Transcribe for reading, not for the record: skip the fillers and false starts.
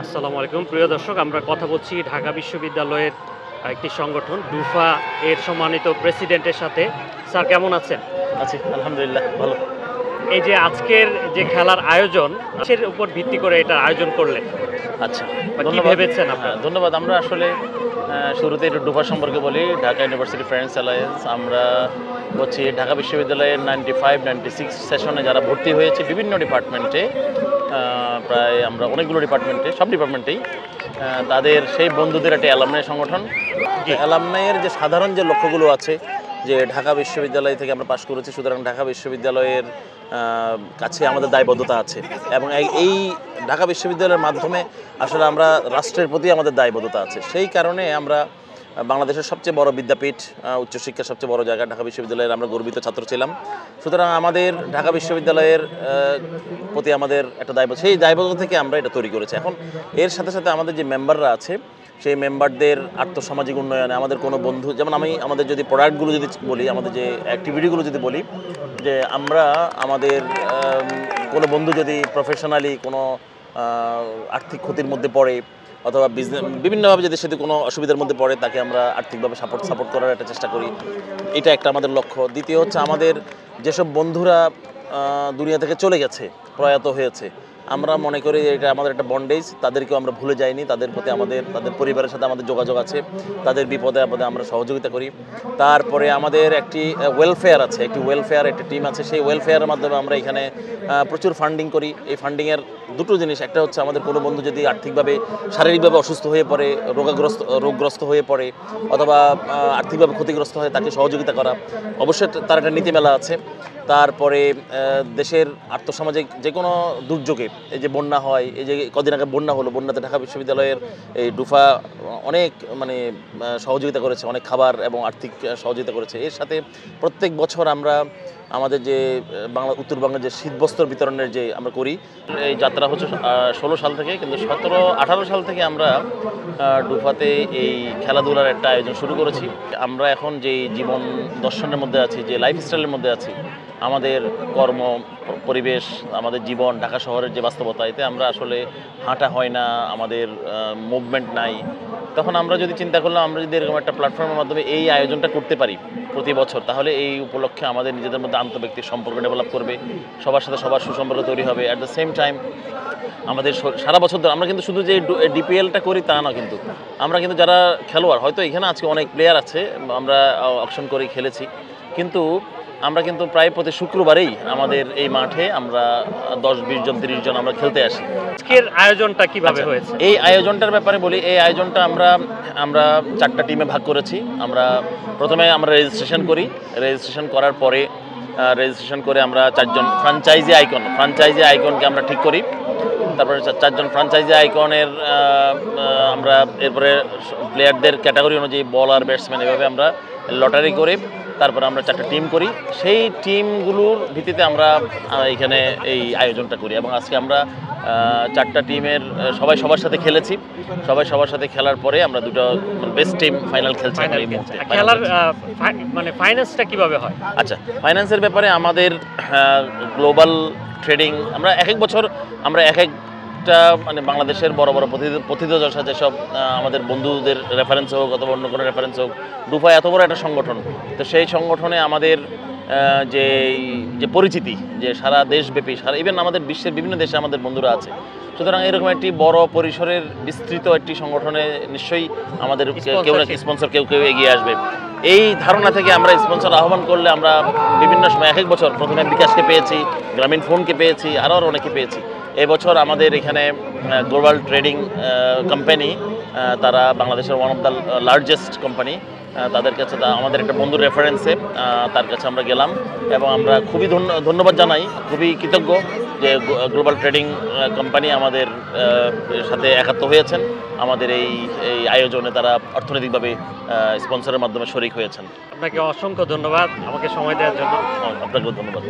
আসসালামু আলাইকুম প্রিয় দর্শক, আমরা কথা বলছি ঢাকা বিশ্ববিদ্যালয়ের একটি সংগঠন ডুফা এর সম্মানিত প্রেসিডেন্টের সাথে। স্যার কেমন আছেন? আছি আলহামদুলিল্লাহ ভালো। এই যে আজকের যে খেলার আয়োজন, কিসের উপর ভিত্তি করে এটা আয়োজন করলেন? আচ্ছা, বা কি ধন্যবাদ। ভেবেছেন আপনারা? ধন্যবাদ। আমরা আসলে শুরুতে একটু ডুফা সম্পর্কে বলি। ঢাকা ইউনিভার্সিটি ফ্রেন্ডস অ্যালায়েন্স আমরা হচ্ছে ঢাকা বিশ্ববিদ্যালয়ের 95-96 সেশনে যারা ভর্তি হয়েছে বিভিন্ন ডিপার্টমেন্টে, প্রায় আমরা অনেকগুলো ডিপার্টমেন্টে, সব ডিপার্টমেন্টেই তাদের সেই বন্ধুদের একটা অ্যালামনাই সংগঠন। অ্যালামনাইয়ের যে সাধারণ যে লক্ষ্যগুলো আছে, যে ঢাকা বিশ্ববিদ্যালয় থেকে আমরা পাশ করেছি, সুতরাং ঢাকা বিশ্ববিদ্যালয়ের কাছে আমাদের দায়বদ্ধতা আছে এবং এই ঢাকা বিশ্ববিদ্যালয়ের মাধ্যমে আসলে আমরা রাষ্ট্রের প্রতি আমাদের দায়বদ্ধতা আছে। সেই কারণে আমরা বাংলাদেশের সবচেয়ে বড় বিদ্যাপীঠ, উচ্চশিক্ষার সবচেয়ে বড় জায়গা ঢাকা বিশ্ববিদ্যালয়ের আমরা গর্বিত ছাত্র ছিলাম। সুতরাং আমাদের ঢাকা বিশ্ববিদ্যালয়ের প্রতি আমাদের একটা দায়বদ্ধতা, সেই দায়বদ্ধতা থেকে আমরা এটা তৈরি করেছি। এখন এর সাথে সাথে আমাদের যে মেম্বাররা আছে, সেই মেম্বারদের আর্থসামাজিক উন্নয়নে আমাদের কোনো বন্ধু, যেমন আমি আমাদের যদি প্রোডাক্টগুলো যদি বলি, আমাদের যে অ্যাক্টিভিটিগুলো যদি বলি, যে আমরা আমাদের কোনো বন্ধু যদি প্রফেশনালি কোনো আর্থিক ক্ষতির মধ্যে পড়ে অথবা বিজনেস বিভিন্নভাবে যদি সেটি কোনো অসুবিধার মধ্যে পড়ে, তাকে আমরা আর্থিকভাবে সাপোর্ট করার একটা চেষ্টা করি। এটা একটা আমাদের লক্ষ্য। দ্বিতীয় হচ্ছে আমাদের যেসব বন্ধুরা দুনিয়া থেকে চলে গেছে, প্রয়াত হয়েছে, আমরা মনে করি এটা আমাদের একটা বন্ডেজ। তাদেরকেও আমরা ভুলে যাইনি, তাদের প্রতি তাদের পরিবারের সাথে আমাদের যোগাযোগ আছে, তাদের বিপদে আপদে আমরা সহযোগিতা করি। তারপরে আমাদের একটি ওয়েলফেয়ার আছে, একটি ওয়েলফেয়ার একটা টিম আছে। সেই ওয়েলফেয়ারের মাধ্যমে আমরা এখানে প্রচুর ফান্ডিং করি। এই ফান্ডিংয়ের দুটো জিনিস, একটা হচ্ছে আমাদের কোনো বন্ধু যদি আর্থিকভাবে শারীরিকভাবে অসুস্থ হয়ে পড়ে, রোগগ্রস্ত হয়ে পড়ে অথবা আর্থিকভাবে ক্ষতিগ্রস্ত হয়, তাকে সহযোগিতা করা। অবশ্যই তার একটা নীতিমেলা আছে। তারপরে দেশের আর্থসামাজিক যে কোনো দুর্যোগে, এই যে বন্যা হয়, এই যে কদিন আগে বন্যা হলো, বন্যাতে ঢাকা বিশ্ববিদ্যালয়ের এই ডুফা অনেক সহযোগিতা করেছে, অনেক খাবার এবং আর্থিক সহযোগিতা করেছে। এর সাথে প্রত্যেক বছর আমরা আমাদের যে উত্তরবঙ্গের যে শীতবস্ত্র বিতরণের যে আমরা করি, এই যাত্রা হচ্ছে 16 সাল থেকে, কিন্তু 17-18 সাল থেকে আমরা ডুফাতে এই খেলাধুলার একটা আয়োজন শুরু করেছি। আমরা এখন যে জীবন দর্শনের মধ্যে আছি, যে লাইফস্টাইলের মধ্যে আছি, আমাদের কর্ম পরিবেশ, আমাদের জীবন, ঢাকা শহরের যে বাস্তবতা, এতে আমরা আসলে হাঁটা হয় না, আমাদের মুভমেন্ট নাই। তখন আমরা যদি চিন্তা করলাম, আমরা যদি এরকম একটা প্ল্যাটফর্মের মাধ্যমে এই আয়োজনটা করতে পারি প্রতি বছর, তাহলে এই উপলক্ষে আমাদের নিজেদের মধ্যে আন্তঃব্যক্তিক সম্পর্ক ডেভেলপ করবে, সবার সাথে সবার সুসম্পর্ক তৈরি হবে। অ্যাট দ্য সেম টাইম আমাদের সারা বছর ধরে আমরা কিন্তু শুধু যে ডিপিএলটা করি তা না, কিন্তু আমরা কিন্তু যারা খেলোয়াড়, হয়তো এখানে আজকে অনেক প্লেয়ার আছে, আমরা অকশন করে খেলেছি, কিন্তু আমরা কিন্তু প্রায় প্রতি শুক্রবারেই আমাদের এই মাঠে আমরা 10-20 জন 30 জন আমরা খেলতে আসি। আজকের আয়োজনটা কিভাবে হয়েছে? এই আয়োজনটার ব্যাপারে বলি। এই আয়োজনটা আমরা 4টা টিমে ভাগ করেছি। প্রথমে আমরা রেজিস্ট্রেশন করি। রেজিস্ট্রেশন করার পরে রেজিস্ট্রেশন করে আমরা 4 জন ফ্র্যাঞ্চাইজি আইকনকে আমরা ঠিক করি। তারপরে 4 জন ফ্র্যাঞ্চাইজি আইকনের আমরা এরপরে প্লেয়ারদের ক্যাটাগরি অনুযায়ী বলার, ব্যাটসম্যান, এভাবে আমরা লটারি করে তারপরে আমরা 4টা টিম করি। সেই টিমগুলোর ভিত্তিতে আমরা এখানে এই আয়োজনটা করি এবং আজকে আমরা 4টা টিমের সবাই সবার সাথে খেলেছি। সবাই সবার সাথে খেলার পরে আমরা দুটো বেস্ট টিম ফাইনাল খেলছি। খেলার মানে ফাইন্যান্সটা কিভাবে হয়? আচ্ছা, ফাইন্যান্সের ব্যাপারে আমাদের গ্লোবাল ট্রেডিং, আমরা এক বছর আমরা একটা মানে বাংলাদেশের বড় বড় প্রথিতযশা যেসব আমাদের বন্ধুদের রেফারেন্স হোক অথবা অন্য কোনো রেফারেন্স হোক, ডুফা এত বড় একটা সংগঠন, তো সেই সংগঠনে আমাদের যে পরিচিতি, যে সারা দেশব্যাপী, ইভেন আমাদের বিশ্বের বিভিন্ন দেশে আমাদের বন্ধুরা আছে। সুতরাং এরকম একটি বড় পরিসরের বিস্তৃত একটি সংগঠনে নিশ্চয়ই আমাদের কেউ না স্পন্সর কেউ এগিয়ে আসবে। এই ধারণা থেকে আমরা স্পন্সর আহ্বান করলে আমরা বিভিন্ন সময় এক বছর প্রথমে বিকাশকে পেয়েছি, গ্রামীণ ফোনকে পেয়েছি, আরও অনেকে পেয়েছি। এবছর আমাদের এখানে গ্লোবাল ট্রেডিং কোম্পানি, তারা বাংলাদেশের one of the largest company, তাদের কাছে আমাদের একটা বন্ধুর রেফারেন্সে তার কাছে আমরা গেলাম এবং আমরা খুবই ধন্যবাদ জানাই, খুবই কৃতজ্ঞ যে গ্লোবাল ট্রেডিং কোম্পানি আমাদের সাথে একাত্ম হয়েছেন, আমাদের এই আয়োজনে তারা অর্থনৈতিকভাবে স্পন্সরের মাধ্যমে শরিক হয়েছেন। আপনাকে অসংখ্য ধন্যবাদ আমাকে সময় দেওয়ার জন্য। আপনাকেও ধন্যবাদ।